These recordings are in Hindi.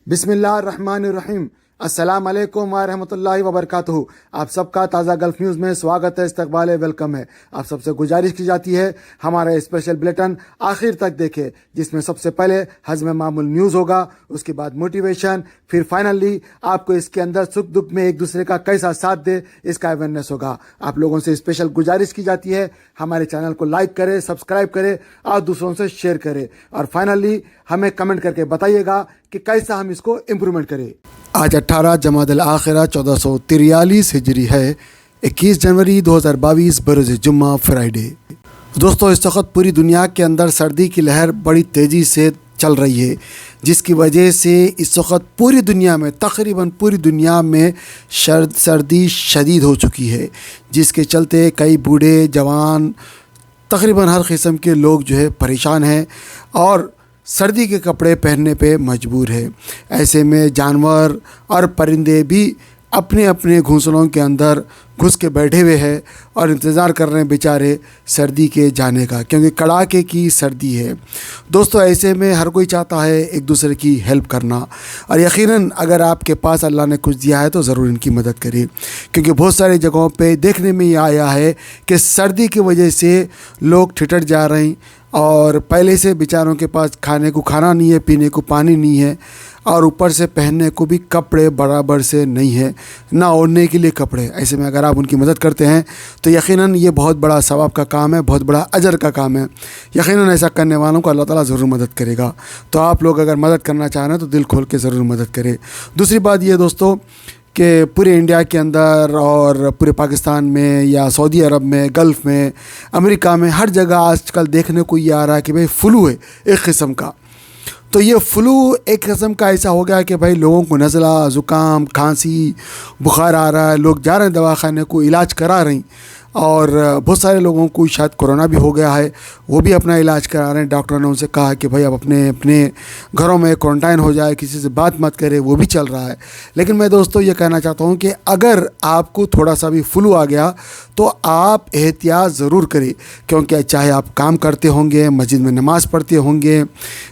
बिस्मिल्लाहिर्रहमानिर्रहीम। अस्सलाम वालेकुम व रहमतुल्लाहि व बरकातुहू। आप सबका ताज़ा गल्फ़ न्यूज़ में स्वागत है, इस्तकबाल है, वेलकम है। आप सबसे गुजारिश की जाती है हमारा स्पेशल बुलेटिन आखिर तक देखें, जिसमें सबसे पहले हज़्म मामूल न्यूज़ होगा, उसके बाद मोटिवेशन, फिर फाइनली आपको इसके अंदर सुख दुख में एक दूसरे का कैसा साथ दे इसका अवेयरनेस होगा। आप लोगों से स्पेशल गुजारिश की जाती है हमारे चैनल को लाइक करें, सब्सक्राइब करें और दूसरों से शेयर करें, और फाइनली हमें कमेंट करके बताइएगा कि कैसा हम इसको इम्प्रूवमेंट करें। आज 18 जमादुल आखिरा 1443 हिजरी है, 21 जनवरी 2022 बरोज़ जुम्मा फ्राइडे। दोस्तों, इस वक्त पूरी दुनिया के अंदर सर्दी की लहर बड़ी तेज़ी से चल रही है, जिसकी वजह से इस वक्त पूरी दुनिया में तकरीबन पूरी दुनिया में सर्दी शदीद हो चुकी है, जिसके चलते कई बूढ़े जवान तकरीबन हर किस्म के लोग जो है परेशान हैं और सर्दी के कपड़े पहनने पे मजबूर है। ऐसे में जानवर और परिंदे भी अपने अपने घोंसलों के अंदर घुस के बैठे हुए हैं और इंतज़ार कर रहे हैं बेचारे सर्दी के जाने का, क्योंकि कड़ाके की सर्दी है। दोस्तों, ऐसे में हर कोई चाहता है एक दूसरे की हेल्प करना, और यकीनन अगर आपके पास अल्लाह ने कुछ दिया है तो ज़रूर इनकी मदद करें, क्योंकि बहुत सारी जगहों पे देखने में ये आया है कि सर्दी की वजह से लोग ठिठर जा रहे हैं और पहले से बेचारों के पास खाने को खाना नहीं है, पीने को पानी नहीं है, और ऊपर से पहनने को भी कपड़े बराबर से नहीं है, ना ओढ़ने के लिए कपड़े। ऐसे में अगर आप उनकी मदद करते हैं तो यकीनन ये बहुत बड़ा सवाब का काम है, बहुत बड़ा अजर का काम है। यकीनन ऐसा करने वालों को अल्लाह ताला ज़रूर मदद करेगा। तो आप लोग अगर मदद करना चाह रहे हैं तो दिल खोल के ज़रूर मदद करें। दूसरी बात ये दोस्तों कि पूरे इंडिया के अंदर और पूरे पाकिस्तान में या सऊदी अरब में, गल्फ़ में, अमेरिका में, हर जगह आजकल देखने को ये आ रहा है कि भाई फ्लू है एक किस्म का। तो ये फ्लू एक किस्म का ऐसा हो गया कि भाई लोगों को नज़ला, ज़ुकाम, खांसी, बुखार आ रहा है, लोग जा रहे हैं दवाखाने को, इलाज करा रहे हैं, और बहुत सारे लोगों को शायद कोरोना भी हो गया है, वो भी अपना इलाज करा रहे हैं। डॉक्टर ने उनसे कहा कि भाई आप अपने अपने घरों में क्वारंटाइन हो जाए, किसी से बात मत करें, वो भी चल रहा है। लेकिन मैं दोस्तों ये कहना चाहता हूँ कि अगर आपको थोड़ा सा भी फ्लू आ गया तो आप एहतियात ज़रूर करें, क्योंकि चाहे आप काम करते होंगे, मस्जिद में नमाज़ पढ़ते होंगे,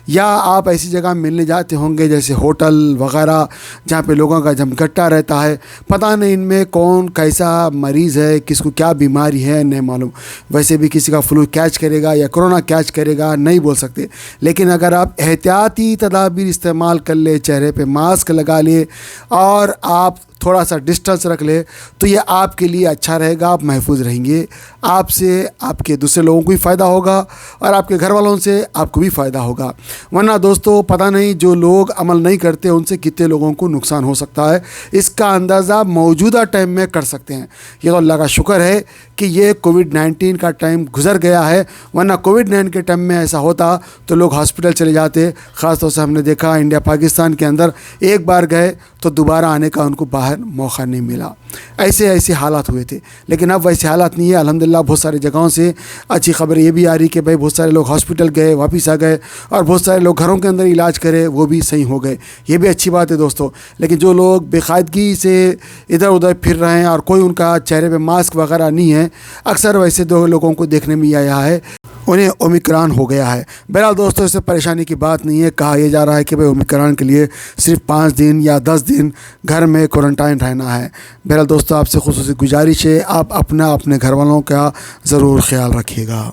या आप ऐसी जगह मिलने जाते होंगे जैसे होटल वगैरह जहाँ पे लोगों का जमघट्टा रहता है, पता नहीं इनमें कौन कैसा मरीज़ है, किसको क्या बीमारी है नहीं मालूम। वैसे भी किसी का फ्लू कैच करेगा या कोरोना कैच करेगा नहीं बोल सकते, लेकिन अगर आप एहतियाती तदाबीर इस्तेमाल कर ले, चेहरे पे मास्क लगा ले और आप थोड़ा सा डिस्टेंस रख ले, तो ये आपके लिए अच्छा रहेगा, आप महफूज रहेंगे। आपसे आपके दूसरे लोगों को भी फ़ायदा होगा और आपके घर वालों से आपको भी फ़ायदा होगा। वरना दोस्तों पता नहीं जो लोग अमल नहीं करते उनसे कितने लोगों को नुकसान हो सकता है, इसका अंदाज़ा मौजूदा टाइम में कर सकते हैं। ये तो अल्लाह का शुक्र है कि ये कोविड-19 का टाइम गुजर गया है, वरना कोविड-19 के टाइम में ऐसा होता तो लोग हॉस्पिटल चले जाते। ख़ास तौर से हमने देखा इंडिया पाकिस्तान के अंदर एक बार गए तो दोबारा आने का उनको बाहर मौका नहीं मिला। ऐसे हालात हुए थे, लेकिन अब वैसे हालात नहीं है अल्हम्दुलिल्लाह। बहुत सारी जगहों से अच्छी खबर ये भी आ रही कि भाई बहुत सारे लोग हॉस्पिटल गए, वापस आ गए, और बहुत सारे लोग घरों के अंदर इलाज करे, वो भी सही हो गए। ये भी अच्छी बात है दोस्तों। लेकिन जो लोग बेकायदगी से इधर उधर फिर रहे हैं और कोई उनका चेहरे पे मास्क वगैरह नहीं है, अक्सर वैसे दो लोगों को देखने में आया है उन्हें ओमिक्रॉन हो गया है। बहरहाल दोस्तों, इससे परेशानी की बात नहीं है। कहा यह जा रहा है कि भाई ओमिक्रॉन के लिए सिर्फ 5 दिन या 10 दिन घर में क्वारंटाइन रहना है। बहरहाल दोस्तों, आपसे खुसूसी गुजारिश है आप अपने घर वालों का ज़रूर ख्याल रखिएगा।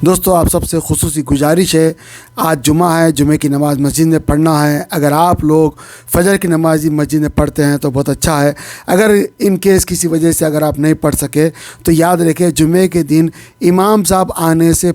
दोस्तों, आप सबसे खुसूसी गुजारिश है, आज जुमा है, जुमे की नमाज़ मस्जिद में पढ़ना है। अगर आप लोग फ़जर की नमाज़ मस्जिद में पढ़ते हैं तो बहुत अच्छा है। अगर इन केस किसी वजह से अगर आप नहीं पढ़ सके तो याद रखें जुमे के दिन इमाम साहब आने से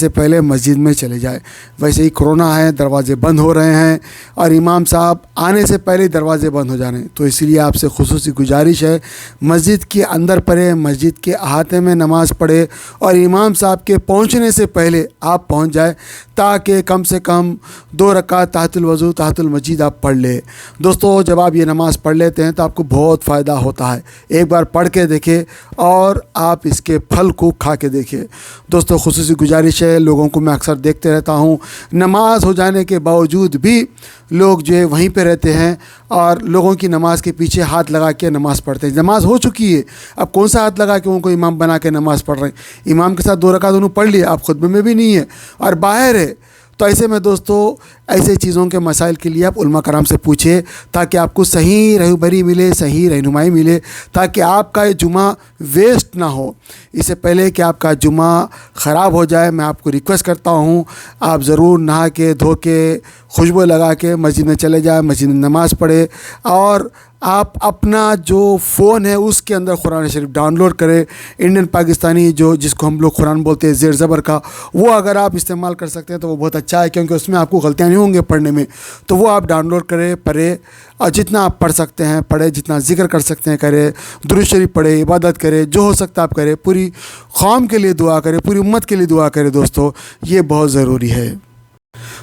पहले मस्जिद में चले जाए। वैसे ही कोरोना है, दरवाज़े बंद हो रहे हैं और इमाम साहब आने से पहले दरवाज़े बंद हो जा रहे हैं, तो इसीलिए आपसे खुसूसी गुजारिश है मस्जिद के अंदर पढ़े, मस्जिद के अहाते में नमाज़ पढ़े और इमाम साहब के पहुंचने से पहले आप पहुंच जाए, ताकि कम से कम 2 रकात तहतुल वज़ू तहतुल मस्जिद आप पढ़ ले। दोस्तों, जब आप ये नमाज़ पढ़ लेते हैं तो आपको बहुत फ़ायदा होता है। एक बार पढ़ के देखें और आप इसके फल को खा के देखें। दोस्तों, खुसूसी गुजारिश है, लोगों को मैं अक्सर देखते रहता हूँ नमाज हो जाने के बावजूद भी लोग जो है वहीं पे रहते हैं और लोगों की नमाज़ के पीछे हाथ लगा के नमाज़ पढ़ते हैं। नमाज़ हो चुकी है, अब कौन सा हाथ लगा के उनको इमाम बना के नमाज़ पढ़ रहे हैं। इमाम के साथ 2 रकात उन्होंने पढ़ लिया, आप खुतबे में भी नहीं है और बाहर है, तो ऐसे में दोस्तों ऐसे चीज़ों के मसाइल के लिए आप उलमा कराम से पूछिए, ताकि आपको सही रहनुमाई मिले, सही रहनुमाई मिले, ताकि आपका ये जुमा वेस्ट ना हो। इससे पहले कि आपका जुमा ख़राब हो जाए, मैं आपको रिक्वेस्ट करता हूँ, आप ज़रूर नहा के धो के खुशबू लगा के मस्जिद में चले जाए, मस्जिद में नमाज़ पढ़े, और आप अपना जो फ़ोन है उसके अंदर कुरान शरीफ डाउनलोड करें। इंडियन पाकिस्तानी जो जिसको हम लोग कुरान बोलते हैं ज़ेर ज़बर का, वो अगर आप इस्तेमाल कर सकते हैं तो वो बहुत अच्छा है, क्योंकि उसमें आपको गलतियाँ नहीं होंगे पढ़ने में। तो वो आप डाउनलोड करें, पढ़े, और जितना आप पढ़ सकते हैं पढ़े, जितना ज़िक्र कर सकते हैं करें, दुरूद शरीफ पढ़े, इबादत करें, जो हो सकता है आप करें, पूरी कौम के लिए दुआ करें, पूरी उम्मत के लिए दुआ करें। दोस्तों ये बहुत ज़रूरी है।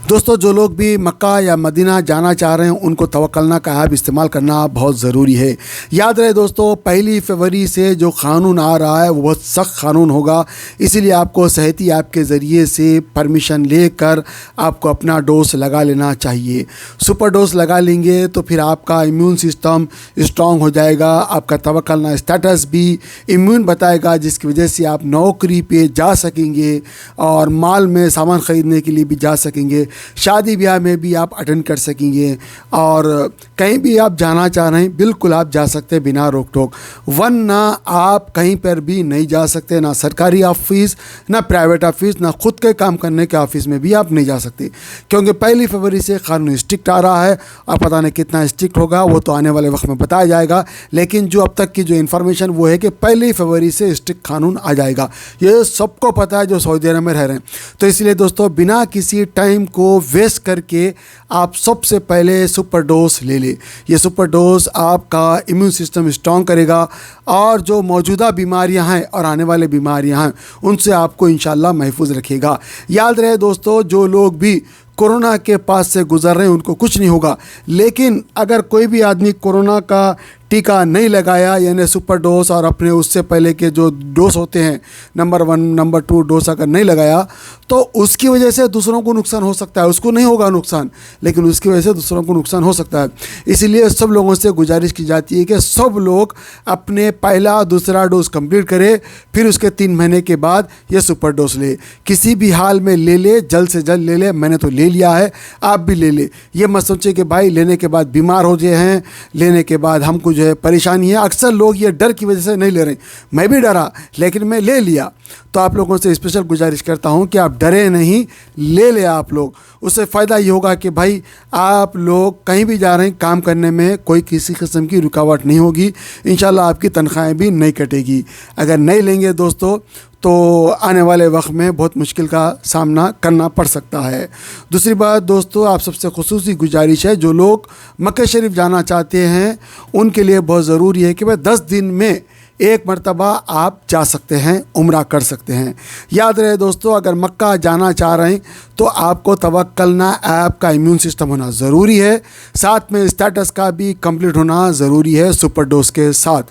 दोस्तों जो लोग भी मक्का या मदीना जाना चाह रहे हैं उनको तवक्कलना का ऐप इस्तेमाल करना बहुत ज़रूरी है। याद रहे दोस्तों, 1 फरवरी से जो क़ानून आ रहा है वो बहुत सख्त क़ानून होगा, इसीलिए आपको सेहती ऐप के ज़रिए से परमिशन लेकर आपको अपना डोज लगा लेना चाहिए। सुपर डोज लगा लेंगे तो फिर आपका इम्यून सिस्टम स्ट्रॉन्ग हो जाएगा, आपका तवक्कलना स्टेटस भी इम्यून बताएगा, जिसकी वजह से आप नौकरी पे जा सकेंगे और माल में सामान ख़रीदने के लिए भी जा सकेंगे, शादी ब्याह में भी आप अटेंड कर सकेंगे, और कहीं भी आप जाना चाह रहे हैं बिल्कुल आप जा सकते हैं बिना रोक टोक। वरना आप कहीं पर भी नहीं जा सकते, ना सरकारी ऑफिस, ना प्राइवेट ऑफिस, ना खुद के काम करने के ऑफिस में भी आप नहीं जा सकते, क्योंकि 1 फरवरी से कानून स्ट्रिक्ट आ रहा है। और पता नहीं कितना स्ट्रिक्ट होगा, वो तो आने वाले वक्त में बताया जाएगा, लेकिन जो अब तक की जो इन्फॉर्मेशन वो है कि 1 फरवरी से स्ट्रिक्ट कानून आ जाएगा। ये सबको पता है जो सऊदी अरब में रह रहे हैं। तो इसलिए दोस्तों बिना किसी टाइम को वेस्ट करके आप सबसे पहले सुपर डोज ले लें। ये सुपर डोज आपका इम्यून सिस्टम स्ट्रॉन्ग करेगा, और जो मौजूदा बीमारियां हैं और आने वाले बीमारियां हैं उनसे आपको इंशाल्लाह महफूज रखेगा। याद रहे दोस्तों, जो लोग भी कोरोना के पास से गुजर रहे हैं उनको कुछ नहीं होगा, लेकिन अगर कोई भी आदमी कोरोना का टीका नहीं लगाया, यानी सुपर डोज और अपने उससे पहले के जो डोज होते हैं नंबर 1 नंबर 2 डोज अगर नहीं लगाया, तो उसकी वजह से दूसरों को नुकसान हो सकता है। उसको नहीं होगा नुकसान, लेकिन उसकी वजह से दूसरों को नुकसान हो सकता है। इसीलिए सब लोगों से गुजारिश की जाती है कि सब लोग अपने पहला दूसरा डोज कंप्लीट करें, फिर उसके 3 महीने के बाद ये सुपर डोज ले। किसी भी हाल में ले ले, जल्द से जल्द ले ले। मैंने तो ले लिया है, आप भी ले ले। ये मत सोचे कि भाई लेने के बाद बीमार हो गए हैं, लेने के बाद हमको जो है परेशानी है। अक्सर लोग ये डर की वजह से नहीं ले रहे। मैं भी डरा, लेकिन मैं ले लिया। तो आप लोगों से स्पेशल गुजारिश करता हूं कि आप डरे नहीं, ले ले आप लोग। उससे फ़ायदा ये होगा कि भाई आप लोग कहीं भी जा रहे हैं, काम करने में कोई किसी किस्म की रुकावट नहीं होगी, इंशाल्लाह आपकी तनख्वाहें भी नहीं कटेगी। अगर नहीं लेंगे दोस्तों तो आने वाले वक्त में बहुत मुश्किल का सामना करना पड़ सकता है। दूसरी बात दोस्तों, आप सबसे खुसूसी गुजारिश है, जो लोग मक्का शरीफ जाना चाहते हैं उनके लिए बहुत ज़रूरी है कि भाई 10 दिन में 1 मरतबा आप जा सकते हैं, उम्रा कर सकते हैं। याद रहे दोस्तों, अगर मक्का जाना चाह रहे हैं तो आपको तवक्कलना ऐप का इम्यून सिस्टम होना ज़रूरी है, साथ में स्टेटस का भी कंप्लीट होना ज़रूरी है सुपर डोज के साथ।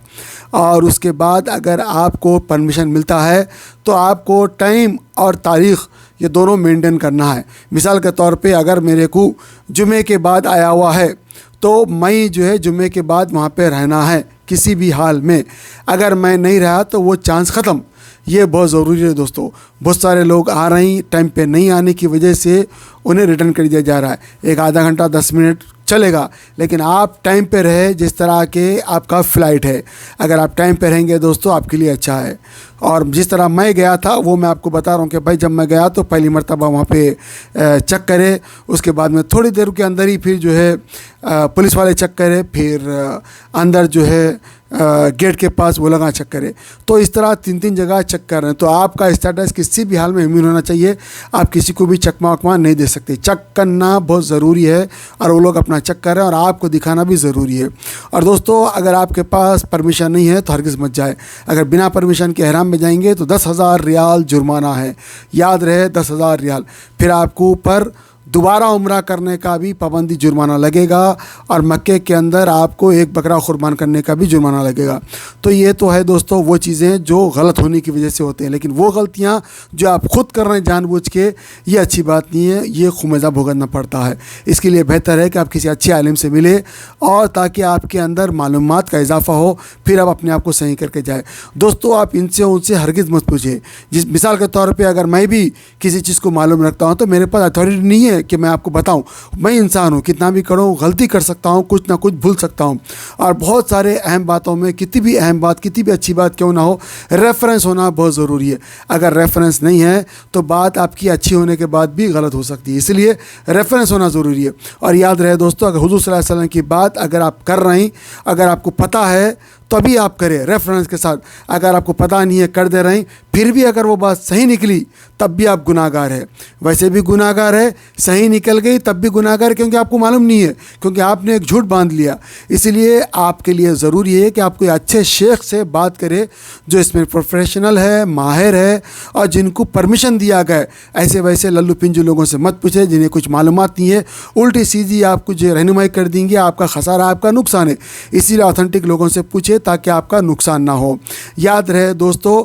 और उसके बाद अगर आपको परमिशन मिलता है तो आपको टाइम और तारीख़ ये दोनों मेंटेन करना है। मिसाल के तौर पे अगर मेरे को जुमे के बाद आया हुआ है तो मैं जो है जुमे के बाद वहाँ पे रहना है किसी भी हाल में। अगर मैं नहीं रहा तो वो चांस ख़त्म। ये बहुत ज़रूरी है दोस्तों। बहुत सारे लोग आ रहे हैं, टाइम पे नहीं आने की वजह से उन्हें रिटर्न कर दिया जा रहा है। एक आधा घंटा 10 मिनट चलेगा, लेकिन आप टाइम पे रहे। जिस तरह के आपका फ़्लाइट है, अगर आप टाइम पे रहेंगे दोस्तों आपके लिए अच्छा है। और जिस तरह मैं गया था वो मैं आपको बता रहा हूँ कि भाई जब मैं गया तो पहली मरतबा वहाँ पे चेक करे, उसके बाद में थोड़ी देर के अंदर ही फिर जो है पुलिस वाले चेक करे, फिर अंदर जो है गेट के पास वो लगा चेक करे। तो इस तरह 3 जगह चेक कर रहे हैं। तो आपका स्टेटस किसी भी हाल में इम्यून होना चाहिए। आप किसी को भी चकमा वकमा नहीं दे सकते। चेक करना बहुत ज़रूरी है, और वो लोग अपना चेक कर रहे हैं और आपको दिखाना भी ज़रूरी है। और दोस्तों अगर आपके पास परमिशन नहीं है तो हरगिज़ मत जाए। अगर बिना परमिशन के एहराम में जाएंगे तो 10,000 रियाल जुर्माना है। याद रहे 10,000 रियाल। फिर आपको ऊपर दोबारा उम्रा करने का भी पाबंदी जुर्माना लगेगा और मक्के के अंदर आपको एक बकरा कुर्बान करने का भी जुर्माना लगेगा। तो ये तो है दोस्तों वो चीज़ें जो गलत होने की वजह से होते हैं, लेकिन वो गलतियाँ जो आप खुद कर रहे हैं जानबूझ के, ये अच्छी बात नहीं है, ये खुमेज़ा भुगतना पड़ता है। इसके लिए बेहतर है कि आप किसी अच्छे आलिम से मिले और ताकि आपके अंदर मालूमात का इजाफा हो, फिर आप अपने आप को सही करके जाए। दोस्तों आप इनसे उनसे हरगिज़ मत पूछिए। जिस मिसाल के तौर पे अगर मैं भी किसी चीज़ को मालूम रखता हूँ तो मेरे पास अथॉरिटी नहीं है कि मैं आपको बताऊँ। मैं इंसान हूँ, कितना भी करूँ गलती कर सकता हूँ, कुछ ना कुछ भूल सकता हूँ। और बहुत सारे अहम बातों में कितनी भी अहम बात, कितनी भी अच्छी बात क्यों ना हो, रेफरेंस होना बहुत ज़रूरी है। अगर रेफरेंस नहीं है तो बात आपकी अच्छी होने के बाद भी गलत हो सकती है, इसलिए रेफरेंस होना ज़रूरी है। और याद रहे दोस्तों, अगर हुज़ूर सल्लल्लाहु अलैहि वसल्लम की बात अगर आप कर रहे हैं, अगर आपको पता है तभी आप करें रेफरेंस के साथ। अगर आपको पता नहीं है कर दे रहे हैं, फिर भी अगर वो बात सही निकली तब भी आप गुनाहगार है। वैसे भी गुनाहगार है, सही निकल गई तब भी गुनाहगार, क्योंकि आपको मालूम नहीं है, क्योंकि आपने एक झूठ बांध लिया। इसलिए आपके लिए ज़रूरी है कि आप कोई अच्छे शेख से बात करें जो इसमें प्रोफेशनल है, माहिर है और जिनको परमिशन दिया गया है। ऐसे वैसे लल्लू पिंजू लोगों से मत पूछे जिन्हें कुछ मालूमात नहीं है, उल्टी सीधी आपको जो रहनुमाई कर देंगे, आपका खसारा, आपका नुकसान है। इसीलिए ऑथेंटिक लोगों से पूछे ताकि आपका नुकसान ना हो। याद रहे दोस्तों,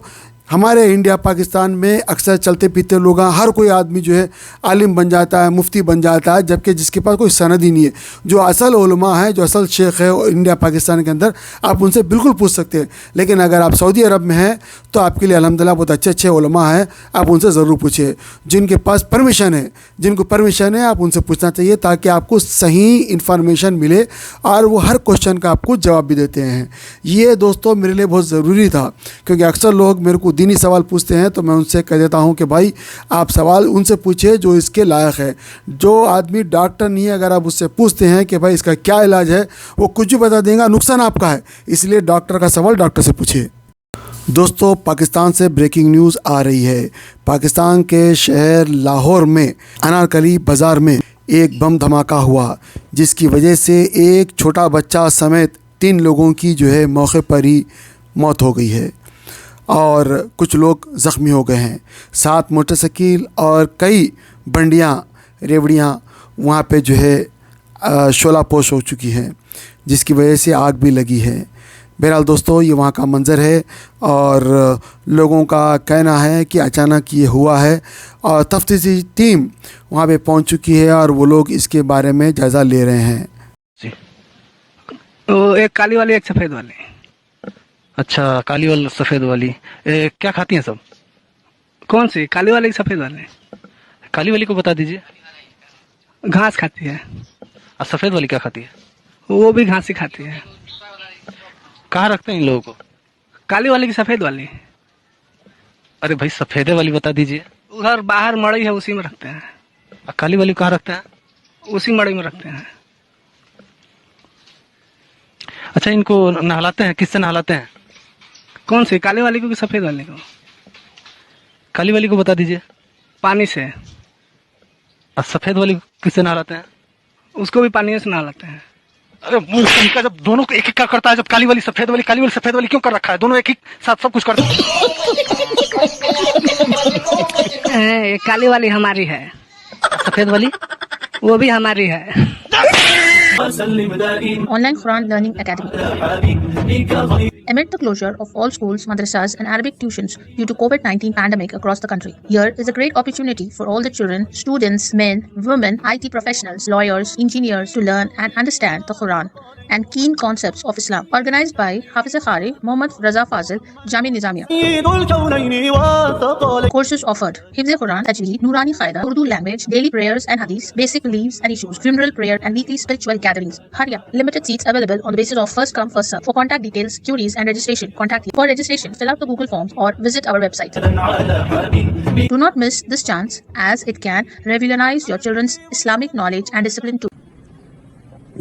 हमारे इंडिया पाकिस्तान में अक्सर चलते पीते लोग, हर कोई आदमी जो है आलिम बन जाता है, मुफ्ती बन जाता है, जबकि जिसके पास कोई सनद ही नहीं है। जो असल उलमा है, जो असल शेख है इंडिया पाकिस्तान के अंदर, आप उनसे बिल्कुल पूछ सकते हैं। लेकिन अगर आप सऊदी अरब में हैं तो आपके लिए अल्हम्दुलिल्लाह बहुत अच्छे अच्छे उलमा हैं, आप उनसे ज़रूर पूछिए। जिनके पास परमिशन है, जिनको परमिशन है, आप उनसे पूछना चाहिए ताकि आपको सही इन्फॉर्मेशन मिले और वो हर क्वेश्चन का आपको जवाब भी देते हैं। ये दोस्तों मेरे लिए बहुत ज़रूरी था, क्योंकि अक्सर लोग मेरे को दीनी सवाल पूछते हैं तो मैं उनसे कह देता हूं कि भाई आप सवाल उनसे पूछिए जो इसके लायक है। जो आदमी डॉक्टर नहीं है, अगर आप उससे पूछते हैं कि भाई इसका क्या इलाज है, वो कुछ भी बता देगा, नुकसान आपका है। इसलिए डॉक्टर का सवाल डॉक्टर से पूछिए। दोस्तों पाकिस्तान से ब्रेकिंग न्यूज़ आ रही है। पाकिस्तान के शहर लाहौर में अनारकली बाज़ार में एक बम धमाका हुआ, जिसकी वजह से एक छोटा बच्चा समेत 3 लोगों की जो है मौके पर ही मौत हो गई है और कुछ लोग ज़ख्मी हो गए हैं। 7 मोटरसाइकिल और कई बंडियाँ, रेवड़ियाँ वहाँ पे जो है शोलापोश हो चुकी हैं, जिसकी वजह से आग भी लगी है। बहरहाल दोस्तों ये वहाँ का मंज़र है और लोगों का कहना है कि अचानक ये हुआ है और तफ्तीशी टीम वहाँ पे पहुँच चुकी है और वो लोग इसके बारे में जायज़ा ले रहे हैं। तो एक काली वाली, एक सफ़ेद वाली। अच्छा, काली वाली सफेद वाली क्या खाती हैं सब? कौन सी काली वाली की सफ़ेद वाली? काली वाली को बता दीजिए। घास खाती है। और सफेद वाली क्या खाती है? वो भी घास ही खाती है। कहाँ रखते हैं इन लोगों को? काली वाली की सफ़ेद वाली? अरे भाई सफेदे वाली बता दीजिए। उधर बाहर मड़ई है, उसी में रखते हैं। और काली वाली कहाँ रखते हैं? उसी मड़ई में रखते हैं। अच्छा, इनको नहलाते हैं, किससे नहलाते हैं? कौन सी काली वाली को कि सफ़ेद वाली को? काली वाली को बता दीजिए। पानी से। और सफेद वाली किससे नहलाते हैं? उसको भी पानी से नहलाते हैं। अरे मुंह का जब दोनों को एक एक करता है, जब काली वाली सफेद वाली, काली वाली सफेद वाली क्यों कर रखा है? दोनों एक ही साथ सब कुछ करते हैं। ये काली वाली हमारी है, सफेद वाली वो भी हमारी है। Online Quran Learning Academy. Amid the closure of all schools, madrasas and Arabic tuitions due to COVID-19 pandemic across the country, here is a great opportunity for all the children, students, men, women, IT professionals, lawyers, engineers to learn and understand the Quran and keen concepts of Islam. Organized by Hafiz Khari, Muhammad Raza Fazil, Jami Nizamiya. Courses offered: Hifz Quran, Tajweed, Nurani Qaida, Urdu language, daily prayers and hadith, basic beliefs and issues, funeral prayer and weekly spiritual gatherings. Hurry up! Limited seats available on the basis of first come first serve. For contact details, queries and registration, contact here. For registration, fill out the Google forms or visit our website. Do not miss this chance, as it can revolutionize your children's Islamic knowledge and discipline too.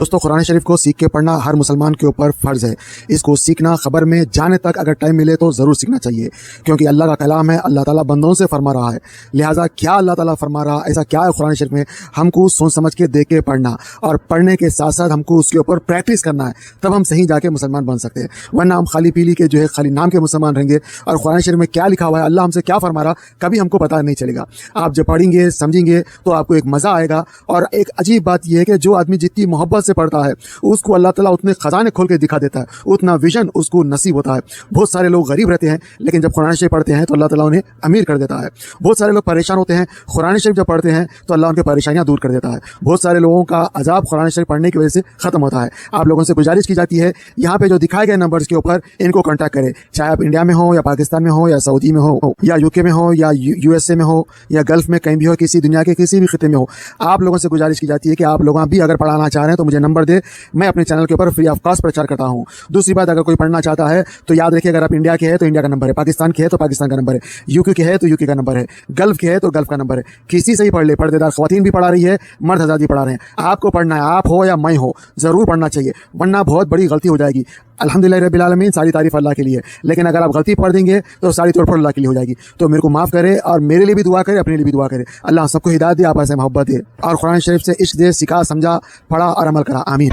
दोस्तों कुरान शरीफ को सीख के पढ़ना हर मुसलमान के ऊपर फर्ज है। इसको सीखना खबर में जाने तक अगर टाइम मिले तो ज़रूर सीखना चाहिए, क्योंकि अल्लाह का कलाम है। अल्लाह ताला बंदों से फरमा रहा है, लिहाजा क्या अल्लाह ताला फरमा रहा है, ऐसा क्या है कुरान शरीफ में, हमको सोच समझ के देख के पढ़ना और पढ़ने के साथ साथ हमको उसके ऊपर प्रैक्टिस करना है, तब हम सही जाके मुसलमान बन सकते हैं। वरना हम खाली पीली के जो है खाली नाम के मुसलमान रहेंगे और कुरान शरीफ में क्या लिखा हुआ है, अल्लाह हमसे क्या फरमा रहा, कभी हमको पता नहीं चलेगा। आप जब पढ़ेंगे समझेंगे तो आपको एक मज़ा आएगा। और एक अजीब बात यह है कि जो आदमी जितनी मोहब्बत से पढ़ता है उसको अल्लाह ताला उतने खजाने खोल के दिखा देता है, उतना विजन उसको नसीब होता है। बहुत सारे लोग गरीब रहते हैं लेकिन जब कुरान शरीफ पढ़ते हैं तो अल्लाह ताला उन्हें अमीर कर देता है। बहुत सारे लोग परेशान होते हैं, कुरान शरीफ जब पढ़ते हैं तो अल्लाह उनकी परेशानियां दूर कर देता है। बहुत सारे लोगों का अजाब कुरान शरीफ पढ़ने की वजह से खत्म होता है। आप लोगों से गुजारिश की जाती है, यहाँ पे जो दिखाए गए नंबर्स के ऊपर इनको कॉन्टैक्ट करें, चाहे आप इंडिया में हो या पाकिस्तान में हो या सऊदी में हो या यूके में हो या यूएसए में हो या गल्फ में कहीं भी हो, किसी दुनिया के किसी भी खिते में हो। आप लोगों से गुजारिश की जाती है कि आप लोग भी अगर पढ़ाना चाह रहे हैं तो मुझे नंबर दे, मैं अपने चैनल के ऊपर फ्री ऑफ कॉस्ट प्रचार करता हूं। दूसरी बात, अगर कोई पढ़ना चाहता है तो याद रखिए, अगर आप इंडिया के हैं तो इंडिया का नंबर है, पाकिस्तान के है तो पाकिस्तान का नंबर है, यूके के है तो यूके का नंबर है, गल्फ के है तो गल्फ का नंबर है। किसी से ही पढ़ ले, पर्देदार ख्वातीन भी पढ़ा रही है, मर्द हज़रात भी पढ़ा रहे हैं। आपको पढ़ना है, आप हो या मैं हो, ज़रूर पढ़ना चाहिए, वरना बहुत बड़ी गलती हो जाएगी। अल्हम्दुलिल्लाह रब्बिल आलमीन, सारी तारीफ अल्लाह के लिए, लेकिन अगर आप गलती पढ़ देंगे तो सारी तौर पर अल्लाह के लिए हो जाएगी। तो मेरे को माफ़ करे और मेरे लिए भी दुआ करे, अपने लिए भी दुआ करे। अल्लाह सबको हिदायत दे, आपस में मोहब्बत दे और कुरान शरीफ से इश्क दे, सिखा, समझा, पढ़ा और अमल करा। आमीन।